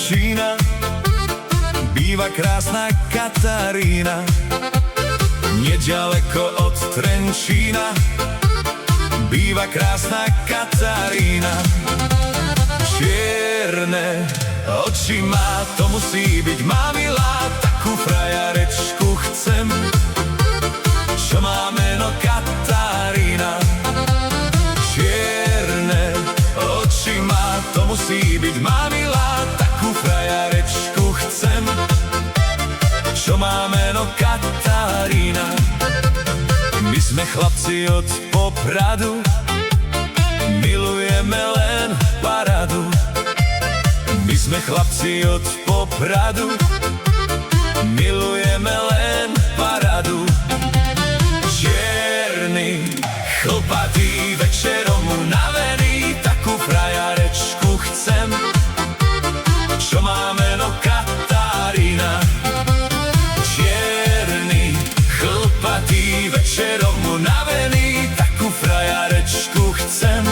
Trenčína býva krásna Katarína. Nedaleko od Trenčína býva krásna Katarína. Čierne oči má, to musí byť má milá, takú frajarečku chcem, čo má meno Katarína. Čierne oči má, to musí byť má milá, takú frajarečku chcem, čo má meno Katarína. My sme chlapci od Popradu, milujeme len parádu. My sme chlapci od Popradu, milujeme len parádu. Čierny, chlpatý, večerom unavený, takú frajarečku chcem, čo má meno Katarína. Čierny, chlpatý, večerom unavený, takú frajarečku chcem,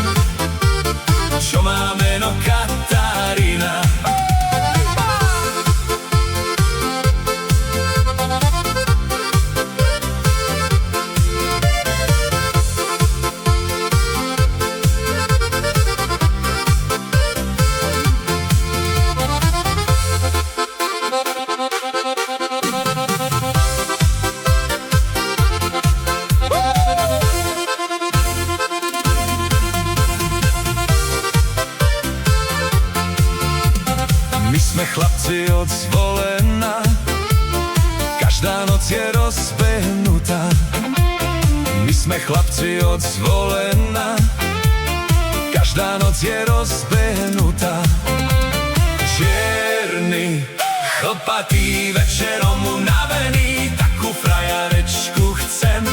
čo má meno Katarína. My sme chlapci od Zvolena, každá noc je rozbehnutá. My sme chlapci od Zvolena, každá noc je rozbehnutá. Čierny, chlpatý, večerom unavený, takú frajarečku chcem,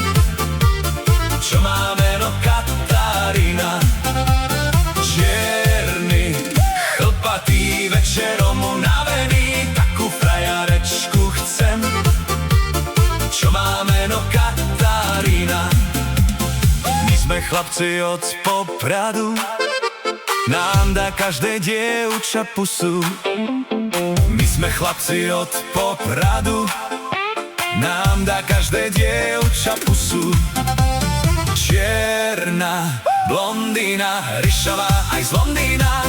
čo má meno Katarína. Čierny, chlpatý, večerom unavený, takú frajarečku chcem, čo má meno Katarína. My sme chlapci od Popradu, nám dá každé dievča pusu. My sme chlapci od Popradu, nám dá každé dievča pusu. Čierna blondína, ryšavá aj z Londýna,